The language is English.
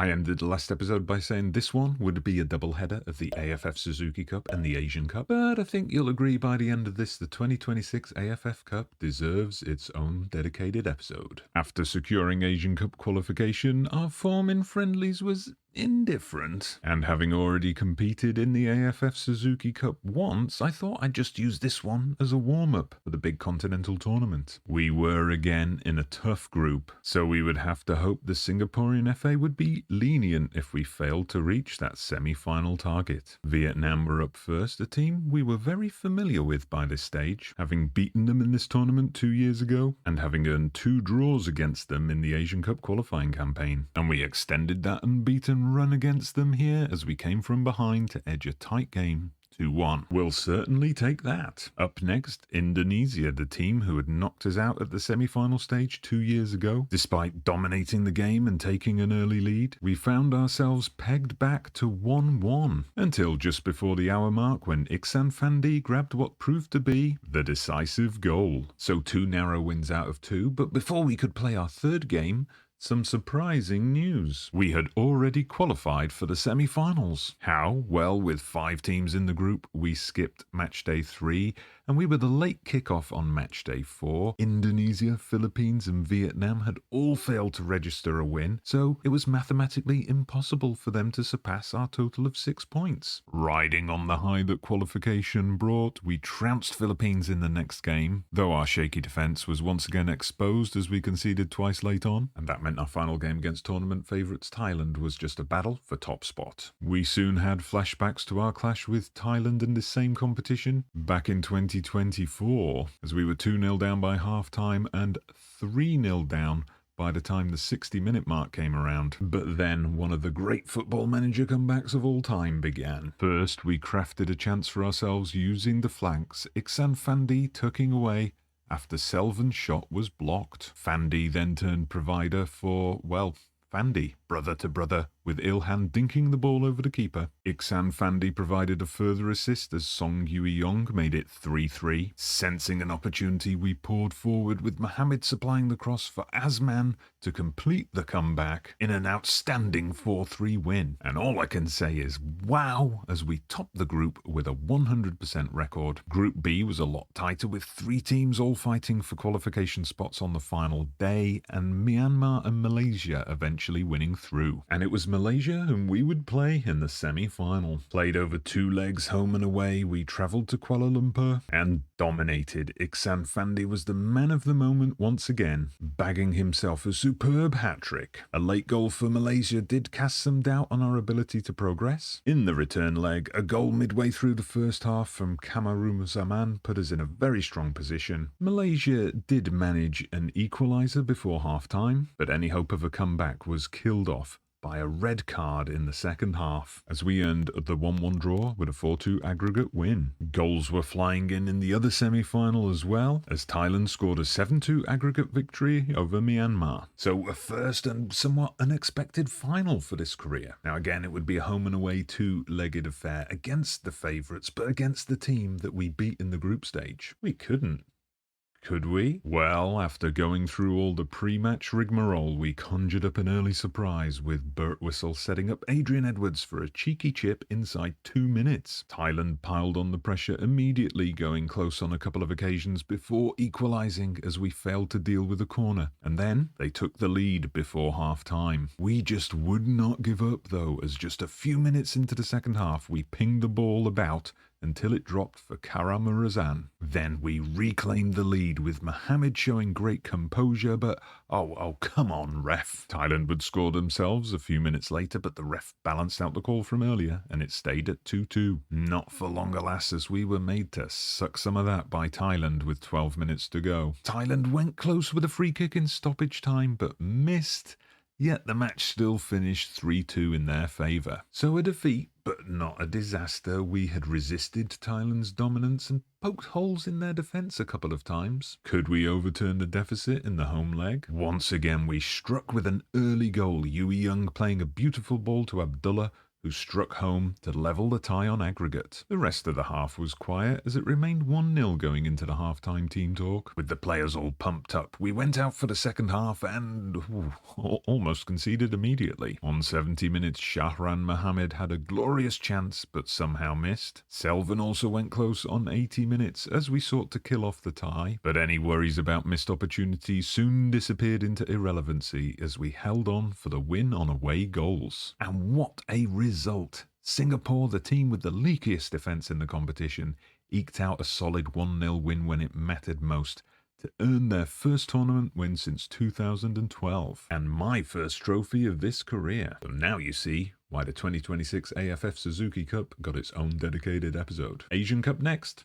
I ended the last episode by saying this one would be a doubleheader of the AFF Suzuki Cup and the Asian Cup, but I think you'll agree by the end of this, the 2026 AFF Cup deserves its own dedicated episode. After securing Asian Cup qualification, our form in friendlies was indifferent, and having already competed in the AFF Suzuki Cup once, I thought I'd just use this one as a warm-up for the big continental tournament. We were again in a tough group, so we would have to hope the Singaporean FA would be lenient if we failed to reach that semi-final target. Vietnam were up first, a team we were very familiar with by this stage, having beaten them in this tournament 2 years ago, and having earned 2 draws against them in the Asian Cup qualifying campaign. And we extended that unbeaten run against them here as we came from behind to edge a tight game 2-1. We'll certainly take that. Up next, Indonesia, the team who had knocked us out at the semi-final stage 2 years ago. Despite dominating the game and taking an early lead, we found ourselves pegged back to 1-1 until just before the hour mark when Iksan Fandi grabbed what proved to be the decisive goal. So 2 narrow wins out of 2, but before we could play our third game, some surprising news. We had already qualified for the semi-finals. How? Well, with 5 teams in the group, we skipped match day 3, and we were the late kickoff on match day 4. Indonesia, Philippines, and Vietnam had all failed to register a win, so it was mathematically impossible for them to surpass our total of 6 points. Riding on the high that qualification brought, we trounced Philippines in the next game, though our shaky defence was once again exposed as we conceded twice late on, and that meant our final game against tournament favourites Thailand was just a battle for top spot. We soon had flashbacks to our clash with Thailand in this same competition back in 2024, as we were 2-0 down by half-time and 3-0 down by the time the 60-minute mark came around. But then one of the great football manager comebacks of all time began. First, we crafted a chance for ourselves using the flanks, Iksan Fandi tucking away after Selvan's shot was blocked. Fandi then turned provider for, well, Fandi, brother to brother, with Ilhan dinking the ball over the keeper. Iksan Fandi provided a further assist as Song Yui-yong made it 3-3. Sensing an opportunity, we poured forward with Mohammed supplying the cross for Azman to complete the comeback in an outstanding 4-3 win. And all I can say is wow, as we topped the group with a 100% record. Group B was a lot tighter with 3 teams all fighting for qualification spots on the final day, and Myanmar and Malaysia eventually winning through. And it was Malaysia whom we would play in the semi-final. Played over 2 legs home and away, we travelled to Kuala Lumpur and dominated. Iksan Fandi was the man of the moment once again, bagging himself a superb hat-trick. A late goal for Malaysia did cast some doubt on our ability to progress. In the return leg, a goal midway through the first half from Kamaru Zaman put us in a very strong position. Malaysia did manage an equaliser before half-time, but any hope of a comeback was killed off by a red card in the second half, as we earned the 1-1 draw with a 4-2 aggregate win. Goals were flying in the other semi-final as well, as Thailand scored a 7-2 aggregate victory over Myanmar. So a first and somewhat unexpected final for this career. Now again, it would be a home and away 2-legged affair against the favourites, but against the team that we beat in the group stage. We couldn't. Could we? Well, after going through all the pre-match rigmarole, we conjured up an early surprise with Bert Whistle setting up Adrian Edwards for a cheeky chip inside 2 minutes. Thailand piled on the pressure immediately, going close on a couple of occasions before equalising as we failed to deal with a corner. And then they took the lead before half-time. We just would not give up though, as just a few minutes into the second half we pinged the ball about until it dropped for Karamurazan. Then we reclaimed the lead with Mohammed showing great composure, but oh come on ref. Thailand would score themselves a few minutes later, but the ref balanced out the call from earlier and it stayed at 2-2. Not for long alas, as we were made to suck some of that by Thailand with 12 minutes to go. Thailand went close with a free kick in stoppage time but missed. Yet the match still finished 3-2 in their favour. So a defeat, but not a disaster. We had resisted Thailand's dominance and poked holes in their defence a couple of times. Could we overturn the deficit in the home leg? Once again we struck with an early goal, Yui Young playing a beautiful ball to Abdullah who struck home to level the tie on aggregate. The rest of the half was quiet as it remained 1-0 going into the half-time team talk. With the players all pumped up, we went out for the second half and almost conceded immediately. On 70 minutes, Shahran Mohammed had a glorious chance but somehow missed. Selvin also went close on 80 minutes as we sought to kill off the tie, but any worries about missed opportunities soon disappeared into irrelevancy as we held on for the win on away goals. And what a result! Singapore, the team with the leakiest defence in the competition, eked out a solid 1-0 win when it mattered most to earn their first tournament win since 2012, and my first trophy of this career. So now you see why the 2026 AFF Suzuki Cup got its own dedicated episode. Asian Cup next.